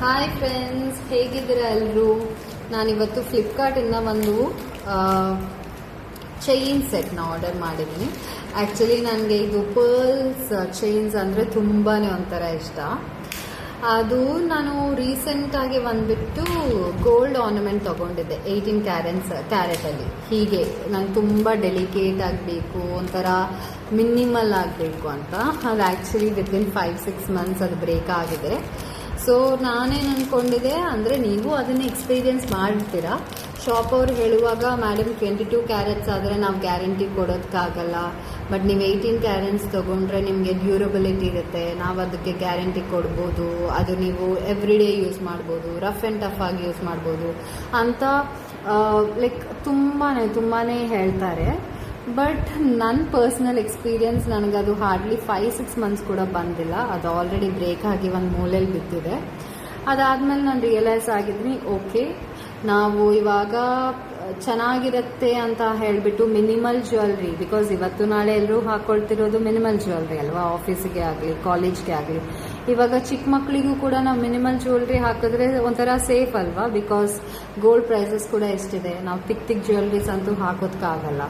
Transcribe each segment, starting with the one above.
Hi friends, ಹೇಗಿದ್ದೀರಾ ಎಲ್ಲರೂ? ನಾನಿವತ್ತು ಫ್ಲಿಪ್ಕಾರ್ಟಿಂದ ಒಂದು ಚೈನ್ ಸೆಟ್ನ ಆರ್ಡರ್ ಮಾಡಿದ್ದೀನಿ. ಆ್ಯಕ್ಚುಲಿ ನನಗೆ ಇದು ಪರ್ಲ್ಸ್ ಚೈನ್ಸ್ ಅಂದರೆ ತುಂಬಾ ಒಂಥರ ಇಷ್ಟ. ಅದು ನಾನು ರೀಸೆಂಟಾಗಿ ಬಂದುಬಿಟ್ಟು ಗೋಲ್ಡ್ ಆರ್ನಮೆಂಟ್ ತೊಗೊಂಡಿದ್ದೆ 18 ಕ್ಯಾರೆಟಲ್ಲಿ. ಹೀಗೆ ನಂಗೆ ತುಂಬ ಡೆಲಿಕೇಟ್ ಆಗಬೇಕು, ಒಂಥರ ಮಿನಿಮಲ್ ಆಗಬೇಕು ಅಂತ. ಅದು ಆ್ಯಕ್ಚುಲಿ ವಿತಿನ್ 5-6 ಮಂತ್ಸ್ ಅದು ಬ್ರೇಕ್ ಆಗಿದೆ. ಸೊ ನಾನೇನು ಅಂದ್ಕೊಂಡಿದ್ದೆ ಅಂದರೆ, ನೀವು ಅದನ್ನು ಎಕ್ಸ್ಪೀರಿಯೆನ್ಸ್ ಮಾಡ್ತೀರಾ. ಶಾಪ್ ಅವ್ರು ಹೇಳುವಾಗ, ಮೇಡಮ್ 22 ಕ್ಯಾರೆಟ್ಸ್ ಆದರೆ ನಾವು ಗ್ಯಾರಂಟಿ ಕೊಡೋದಕ್ಕಾಗಲ್ಲ, ಬಟ್ ನೀವು 18 ಕ್ಯಾರೆಟ್ಸ್ ತೊಗೊಂಡ್ರೆ ನಿಮಗೆ ಡ್ಯೂರಬಿಲಿಟಿ ಇರುತ್ತೆ, ನಾವು ಅದಕ್ಕೆ ಗ್ಯಾರಂಟಿ ಕೊಡ್ಬೋದು, ಅದು ನೀವು ಎವ್ರಿಡೇ ಯೂಸ್ ಮಾಡ್ಬೋದು, ರಫ್ ಆ್ಯಂಡ್ ಟಫ್ ಆಗಿ ಯೂಸ್ ಮಾಡ್ಬೋದು ಅಂತ ಲೈಕ್ ತುಂಬಾ ಹೇಳ್ತಾರೆ. ಬಟ್ ನನ್ನ ಪರ್ಸ್ನಲ್ ಎಕ್ಸ್ಪೀರಿಯನ್ಸ್, ನನಗದು ಹಾರ್ಡ್ಲಿ 5-6 ಮಂತ್ಸ್ ಕೂಡ ಬಂದಿಲ್ಲ. ಅದು ಆಲ್ರೆಡಿ ಬ್ರೇಕ್ ಆಗಿ ಒಂದು ಮೂಲೆಯಲ್ಲಿ ಬಿದ್ದಿದೆ. ಅದಾದಮೇಲೆ ನಾನು ರಿಯಲೈಸ್ ಆಗಿದ್ದೀನಿ, ಓಕೆ ನಾವು ಇವಾಗ ಚೆನ್ನಾಗಿರುತ್ತೆ ಅಂತ ಹೇಳಿಬಿಟ್ಟು ಮಿನಿಮಲ್ ಜ್ಯುವೆಲ್ರಿ, ಬಿಕಾಸ್ ಇವತ್ತು ನಾಳೆ ಎಲ್ಲರೂ ಹಾಕ್ಕೊಳ್ತಿರೋದು ಮಿನಿಮಲ್ ಜ್ಯುವೆಲ್ರಿ ಅಲ್ವಾ, ಆಫೀಸಿಗೆ ಆಗಲಿ ಕಾಲೇಜ್ಗೆ ಆಗಲಿ. ಇವಾಗ ಚಿಕ್ಕ ಮಕ್ಕಳಿಗೂ ಕೂಡ ನಾವು ಮಿನಿಮಲ್ ಜ್ಯುವೆಲ್ರಿ ಹಾಕಿದ್ರೆ ಒಂಥರ ಸೇಫ್ ಅಲ್ವಾ, ಬಿಕಾಸ್ ಗೋಲ್ಡ್ ಪ್ರೈಸಸ್ ಕೂಡ ಎಷ್ಟಿದೆ, ನಾವು ತಿಕ್ ಜ್ಯುವೆಲ್ರೀಸ್ ಅಂತೂ ಹಾಕೋದಕ್ಕಾಗಲ್ಲ.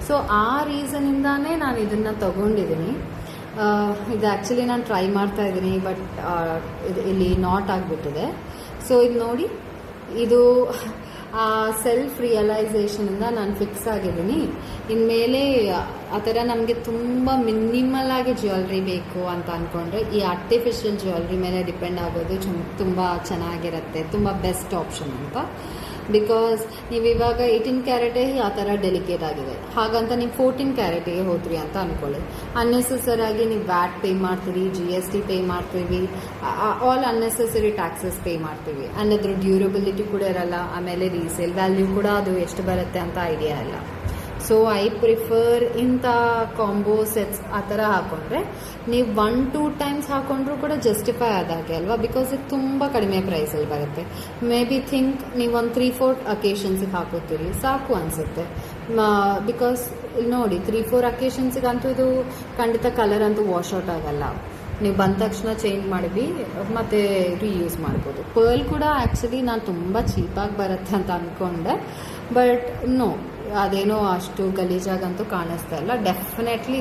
ಸೊ ಆ ರೀಸನಿಂದಾನೇ ನಾನು ಇದನ್ನು ತೊಗೊಂಡಿದ್ದೀನಿ. ಇದು ಆ್ಯಕ್ಚುಲಿ ನಾನು ಟ್ರೈ ಮಾಡ್ತಾ ಇದ್ದೀನಿ, ಬಟ್ ಇಲ್ಲಿ ನಾಟ್ ಆಗಿಬಿಟ್ಟಿದೆ. ಸೊ ಇದು ನೋಡಿ, ಇದು ಆ ಸೆಲ್ಫ್ ರಿಯಲೈಸೇಷನಿಂದ ನಾನು ಫಿಕ್ಸ್ ಆಗಿದ್ದೀನಿ. ಇನ್ಮೇಲೆ ಆ ಥರ ನಮಗೆ ತುಂಬ ಮಿನಿಮಲ್ ಆಗಿ ಜ್ಯುವೆಲ್ರಿ ಬೇಕು ಅಂತ ಅಂದ್ಕೊಂಡ್ರೆ ಈ ಆರ್ಟಿಫಿಷಿಯಲ್ ಜ್ಯುವೆಲ್ರಿ ಮೇಲೆ ಡಿಪೆಂಡ್ ಆಗೋದು ತುಂಬ ಚೆನ್ನಾಗಿರುತ್ತೆ, ತುಂಬ ಬೆಸ್ಟ್ ಆಪ್ಷನ್ ಅಂತ. ಬಿಕಾಸ್ ನೀವು ಇವಾಗ 18 ಕ್ಯಾರೆಟೇ ಆ ಥರ ಡೆಲಿಕೇಟ್ ಆಗಿದೆ, ಹಾಗಂತ ನೀವು 14 ಕ್ಯಾರೆಟಿಗೆ ಹೋದ್ರಿ ಅಂತ ಅಂದ್ಕೊಳ್ಳಿ, ಅನ್ನೆಸೆಸರಾಗಿ ನೀವು ವ್ಯಾಟ್ ಪೇ ಮಾಡ್ತೀವಿ, GST ಪೇ ಮಾಡ್ತೀವಿ, ಆಲ್ ಅನ್ನೆಸೆಸರಿ ಟ್ಯಾಕ್ಸಸ್ ಪೇ ಮಾಡ್ತೀವಿ. ಆ್ಯಂಡ್ ಅದ್ರ ಡ್ಯೂರಬಿಲಿಟಿ ಕೂಡ ಇರಲ್ಲ, ಆಮೇಲೆ ರೀಸೇಲ್ ವ್ಯಾಲ್ಯೂ ಕೂಡ ಅದು ಎಷ್ಟು ಬರುತ್ತೆ ಅಂತ ಐಡಿಯಾ ಇಲ್ಲ. ಸೊ ಐ ಪ್ರಿಫರ್ ಇಂಥ ಕಾಂಬೋ ಸೆಟ್ಸ್ ಆ ಥರ ಹಾಕೊಂಡ್ರೆ ನೀವು 1-2 ಟೈಮ್ಸ್ ಹಾಕೊಂಡ್ರೂ ಕೂಡ ಜಸ್ಟಿಫೈ ಆದಾಗೆ ಅಲ್ವಾ, ಬಿಕಾಸ್ ಇದು ತುಂಬ ಕಡಿಮೆ ಪ್ರೈಸಲ್ಲಿ ಬರುತ್ತೆ. ಮೇ ಬಿ ಥಿಂಕ್ ನೀವು ಒಂದು 3-4 ಅಕೇಶನ್ಸಿಗೆ ಹಾಕೋತೀರಿ ಸಾಕು ಅನಿಸುತ್ತೆ. ಬಿಕಾಸ್ ಇಲ್ಲಿ ನೋಡಿ, 3-4 ಅಕೇಶನ್ಸಿಗಂತೂ ಇದು ಖಂಡಿತ ಕಲರ್ ಅಂತೂ ವಾಶ್ ಔಟ್ ಆಗಲ್ಲ. ನೀವು ಬಂದ ತಕ್ಷಣ ಚೇಂಜ್ ಮಾಡಿದ್ವಿ ಮತ್ತು ರೀಯೂಸ್ ಮಾಡ್ಬೋದು. ಪರ್ಲ್ ಕೂಡ ಆ್ಯಕ್ಚುಲಿ ನಾನು ತುಂಬ ಚೀಪಾಗಿ ಬರುತ್ತೆ ಅಂತ ಅಂದ್ಕೊಂಡೆ, ಬಟ್ ನೋ, ಅದೇನೋ ಅಷ್ಟು ಗಲೀಜಾಗಂತೂ ಕಾಣಿಸ್ತಾ ಇಲ್ಲ. Definitely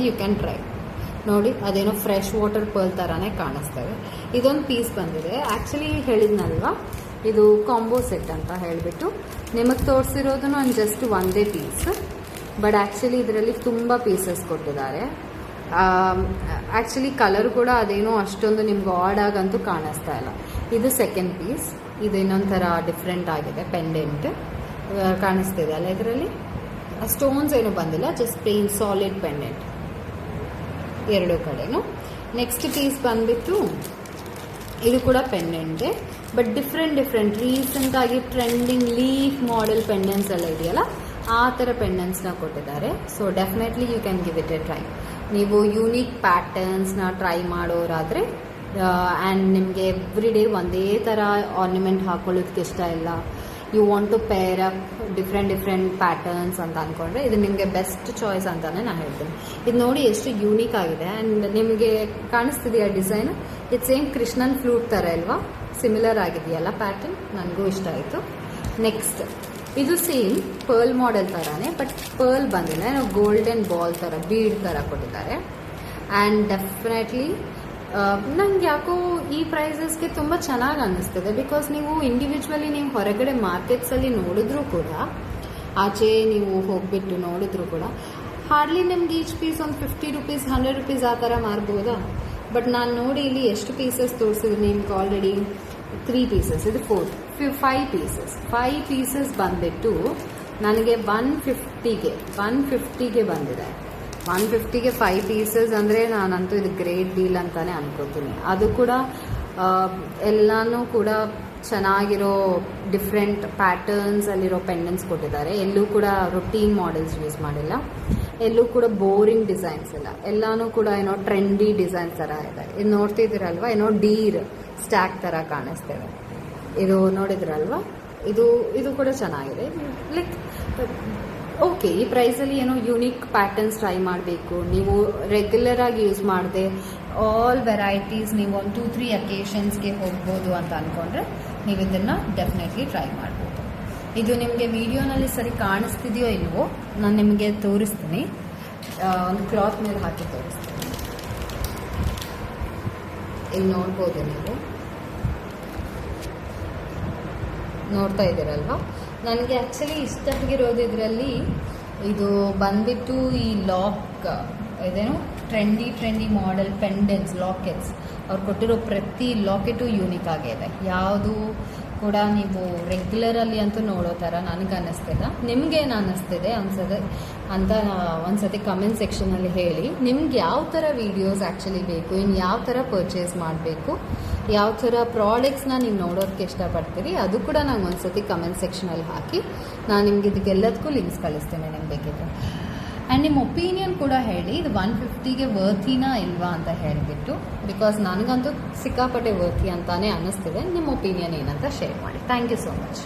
you can try. ನೋಡಿ, ಅದೇನೋ ಫ್ರೆಶ್ ವಾಟರ್ ಪರ್ಲ್ ಥರನೇ ಕಾಣಿಸ್ತವೆ. ಇದೊಂದು ಪೀಸ್ ಬಂದಿದೆ. ಆ್ಯಕ್ಚುಲಿ ಹೇಳಿದ್ನಲ್ವಾ, ಇದು ಕಾಂಬೋ ಸೆಟ್ ಅಂತ ಹೇಳಿಬಿಟ್ಟು ನಿಮಗೆ ತೋರಿಸಿರೋದು ನಾನು ಜಸ್ಟ್ ಒಂದೇ ಪೀಸ್, ಬಟ್ ಆ್ಯಕ್ಚುಲಿ ಇದರಲ್ಲಿ ತುಂಬ ಪೀಸಸ್ ಕೊಟ್ಟಿದ್ದಾರೆ. ಆ್ಯಕ್ಚುಲಿ ಕಲರ್ ಕೂಡ ಅದೇನೋ ಅಷ್ಟೊಂದು ನಿಮ್ಗೆ ಆಡ್ ಆಗಂತೂ ಕಾಣಿಸ್ತಾ ಇಲ್ಲ. ಇದು ಸೆಕೆಂಡ್ ಪೀಸ್. ಇದು ಇನ್ನೊಂಥರ ಡಿಫ್ರೆಂಟ್ ಆಗಿದೆ, ಪೆಂಡೆಂಟ್ ಕಾಣಿಸ್ತಿದೆ ಅಲ್ಲ, ಇದರಲ್ಲಿ ಸ್ಟೋನ್ಸ್ ಏನೂ ಬಂದಿಲ್ಲ, ಜಸ್ಟ್ ಪ್ಲೇನ್ ಸಾಲಿಡ್ ಪೆಂಡೆಂಟ್ ಎರಡು ಕಡೆನೂ. ನೆಕ್ಸ್ಟ್ ಪೀಸ್ ಬಂದ್ಬಿಟ್ಟು ಇದು ಕೂಡ ಪೆಂಡೆಂಟೇ, ಬಟ್ ಡಿಫ್ರೆಂಟ್ ರೀಸೆಂಟಾಗಿ ಟ್ರೆಂಡಿಂಗ್ ಲೀಫ್ ಮಾಡೆಲ್ ಪೆಂಡೆಂಟ್ಸ್ ಎಲ್ಲ ಇದೆಯಲ್ಲ, ಆ ಥರ ಪೆಂಡೆಂಟ್ಸ್ನ ಕೊಟ್ಟಿದ್ದಾರೆ. So definitely you can give it a try. ನೀವು ಯೂನಿಕ್ ಪ್ಯಾಟರ್ನ್ಸ್ನ ಟ್ರೈ ಮಾಡೋರಾದರೆ ಆ್ಯಂಡ್ ನಿಮಗೆ ಎವ್ರಿ ಡೇ ಒಂದೇ ಥರ ಆರ್ನಮೆಂಟ್ ಹಾಕೊಳ್ಳೋದಕ್ಕೆ ಇಷ್ಟ ಇಲ್ಲ, you want to pair up different patterns ಅಂತ ಅಂದ್ಕೊಂಡ್ರೆ ಇದು ನಿಮಗೆ ಬೆಸ್ಟ್ ಚಾಯ್ಸ್ ಅಂತಲೇ ನಾನು ಹೇಳ್ತೀನಿ. ಇದು ನೋಡಿ ಎಷ್ಟು ಯೂನಿಕ್ ಆಗಿದೆ. ಆ್ಯಂಡ್ ನಿಮಗೆ ಕಾಣಿಸ್ತಿದೆಯಾ ಡಿಸೈನ್? ಇದು ಸೇಮ್ ಕೃಷ್ಣನ್ ಫ್ಲೂಟ್ ಥರ ಅಲ್ವಾ, ಸಿಮಿಲರ್ ಆಗಿದೆಯಲ್ಲ ಪ್ಯಾಟರ್ನ್, ನನಗೂ ಇಷ್ಟ ಆಯಿತು. ನೆಕ್ಸ್ಟ್ ಇದು ಸೇಮ್ ಪರ್ಲ್ ಮಾಡೆಲ್ ಥರನೇ, ಬಟ್ ಪರ್ಲ್ ಬಂದಿಲ್ಲ, ಏನೋ ಗೋಲ್ಡನ್ ಬಾಲ್ ಥರ ಬೀಡ್ ಥರ ಕೊಟ್ಟಿದ್ದಾರೆ. ಆ್ಯಂಡ್ ಡೆಫಿನೆಟ್ಲಿ ನಂಗೆ ಯಾಕೋ ಈ ಪ್ರೈಸಸ್ಗೆ ತುಂಬ ಚೆನ್ನಾಗಿ ಅನ್ನಿಸ್ತದೆ. ಬಿಕಾಸ್ ನೀವು ಇಂಡಿವಿಜುವಲಿ ನೀವು ಹೊರಗಡೆ ಮಾರ್ಕೆಟ್ಸಲ್ಲಿ ನೋಡಿದ್ರೂ ಕೂಡ, ಆಚೆ ನೀವು ಹೋಗಿಬಿಟ್ಟು ನೋಡಿದ್ರೂ ಕೂಡ ಹಾರ್ಡ್ಲಿ ನಿಮ್ಗೆ ಈಚ್ ಪೀಸ್ ಒಂದು 50 ರೂಪೀಸ್ 100 ರೂಪೀಸ್ ಆ ಥರ ಮಾರ್ಬೋದಾ. ಬಟ್ ನಾನು ನೋಡಿ ಇಲ್ಲಿ ಎಷ್ಟು ಪೀಸಸ್ ತೋರಿಸಿದ್ದೀನಿ ನಿಮ್ಗೆ ಆಲ್ರೆಡಿ 3 ಪೀಸಸ್, ಇದು 5 ಪೀಸಸ್ ಬಂದುಬಿಟ್ಟು ನನಗೆ 150ಗೆ ಬಂದಿದೆ. 150ಗೆ 5 ಪೀಸಸ್ ಅಂದರೆ ನಾನಂತೂ ಇದು ಗ್ರೇಟ್ ಡೀಲ್ ಅಂತಲೇ ಅನ್ಕೋತೀನಿ. ಅದು ಕೂಡ ಎಲ್ಲನೂ ಕೂಡ ಚೆನ್ನಾಗಿರೋ ಡಿಫ್ರೆಂಟ್ ಪ್ಯಾಟರ್ನ್ಸ್ ಅಲ್ಲಿರೋ ಪೆಂಡೆಂಟ್ಸ್ ಕೊಟ್ಟಿದ್ದಾರೆ. ಎಲ್ಲೂ ಕೂಡ ರೊಟೀನ್ ಮಾಡೆಲ್ಸ್ ಯೂಸ್ ಮಾಡಿಲ್ಲ, ಎಲ್ಲೂ ಕೂಡ ಬೋರಿಂಗ್ ಡಿಸೈನ್ಸ್ ಇಲ್ಲ, ಎಲ್ಲನೂ ಕೂಡ ಏನೋ ಟ್ರೆಂಡಿ ಡಿಸೈನ್ಸ್ ಥರ ಇದೆ. ಇದು ನೋಡ್ತಿದ್ದೀರಲ್ವ, ಏನೋ ಡೀರ್ ಸ್ಟ್ಯಾಕ್ ಥರ ಕಾಣಿಸ್ತೇವೆ. ಇದು ನೋಡಿದ್ರಲ್ವ, ಇದು ಕೂಡ ಚೆನ್ನಾಗಿದೆ. ಲೈಕ್ ಓಕೆ, ಈ ಪ್ರೈಸಲ್ಲಿ ಏನೋ ಯೂನಿಕ್ ಪ್ಯಾಟರ್ನ್ಸ್ ಟ್ರೈ ಮಾಡಬೇಕು, ನೀವು ರೆಗ್ಯುಲರ್ ಆಗಿ ಯೂಸ್ ಮಾಡದೆ ಆಲ್ ವೆರೈಟೀಸ್ ನೀವು ಒಂದು 2-3 ಅಕೇಶನ್ಸ್ಗೆ ಹೋಗ್ಬೋದು ಅಂತ ಅಂದ್ಕೊಂಡ್ರೆ ನೀವು ಇದನ್ನು ಡೆಫಿನೆಟ್ಲಿ ಟ್ರೈ ಮಾಡ್ಬೋದು. ಇದು ನಿಮಗೆ ವಿಡಿಯೋನಲ್ಲಿ ಸರಿ ಕಾಣಿಸ್ತಿದೆಯೋ ಇಲ್ವೋ ನಾನು ನಿಮಗೆ ತೋರಿಸ್ತೀನಿ. ಒಂದು ಕ್ಲಾತ್ ಮೇಲೆ ಹಾಕಿ ತೋರಿಸ್ತೀನಿ. ಇಲ್ಲಿ ನೋಡ್ಬೋದು, ನೀವು ನೋಡ್ತಾ ಇದ್ದೀರಲ್ವ. ನನಗೆ ಆ್ಯಕ್ಚುಲಿ ಇಷ್ಟ ಆಗಿರೋದು ಇದರಲ್ಲಿ ಇದು ಬಂದ್ಬಿಟ್ಟು ಈ ಲಾಕ್ ಇದೇನು ಟ್ರೆಂಡಿ ಮಾಡೆಲ್ ಪೆಂಡೆಂಟ್ಸ್, ಲಾಕೆಟ್ಸ್. ಅವ್ರು ಕೊಟ್ಟಿರೋ ಪ್ರತಿ ಲಾಕೆಟು ಯೂನಿಕ್ ಆಗಿದೆ. ಯಾವುದು ಕೂಡ ನೀವು ರೆಗ್ಯುಲರಲ್ಲಿ ಅಂತೂ ನೋಡೋ ಥರ ನನಗೆ ಅನ್ನಿಸ್ತಿಲ್ಲ. ನಿಮಗೇನು ಅನ್ನಿಸ್ತಿದೆ ಅನ್ಸೋದು ಅಂತ ಒಂದ್ಸತಿ ಕಮೆಂಟ್ ಸೆಕ್ಷನಲ್ಲಿ ಹೇಳಿ. ನಿಮ್ಗೆ ಯಾವ ಥರ ವೀಡಿಯೋಸ್ ಆ್ಯಕ್ಚುಲಿ ಬೇಕು, ಇನ್ನು ಯಾವ ಥರ ಪರ್ಚೇಸ್ ಮಾಡಬೇಕು, ಯಾವ ಥರ ಪ್ರಾಡಕ್ಟ್ಸ್ನ ನೀವು ನೋಡೋದಕ್ಕೆ ಇಷ್ಟಪಡ್ತೀರಿ, ಅದು ಕೂಡ ನಂಗೆ ಒಂದ್ಸತಿ ಕಮೆಂಟ್ ಸೆಕ್ಷನಲ್ಲಿ ಹಾಕಿ. ನಾನು ನಿಮ್ಗೆ ಇದಕ್ಕೆಲ್ಲದಕ್ಕೂ ಲಿಂಕ್ಸ್ ಕಳಿಸ್ತೇನೆ ನಿಮ್ಗೆ ಬೇಕಿದ್ರೆ. ಆ್ಯಂಡ್ ನಿಮ್ಮ ಒಪಿನಿಯನ್ ಕೂಡ ಹೇಳಿ, ಇದು 150ಗೆ ವರ್ತಿನಾ ಇಲ್ವಾ ಅಂತ ಹೇಳಿಬಿಟ್ಟು. ಬಿಕಾಸ್ ನನಗಂತೂ ಸಿಕ್ಕಾಪಟ್ಟೆ ವರ್ತಿ ಅಂತಾನೆ ಅನ್ನಿಸ್ತಿದೆ. ನಿಮ್ಮ ಒಪಿನಿಯನ್ ಏನಂತ ಶೇರ್ ಮಾಡಿ. Thank you so much.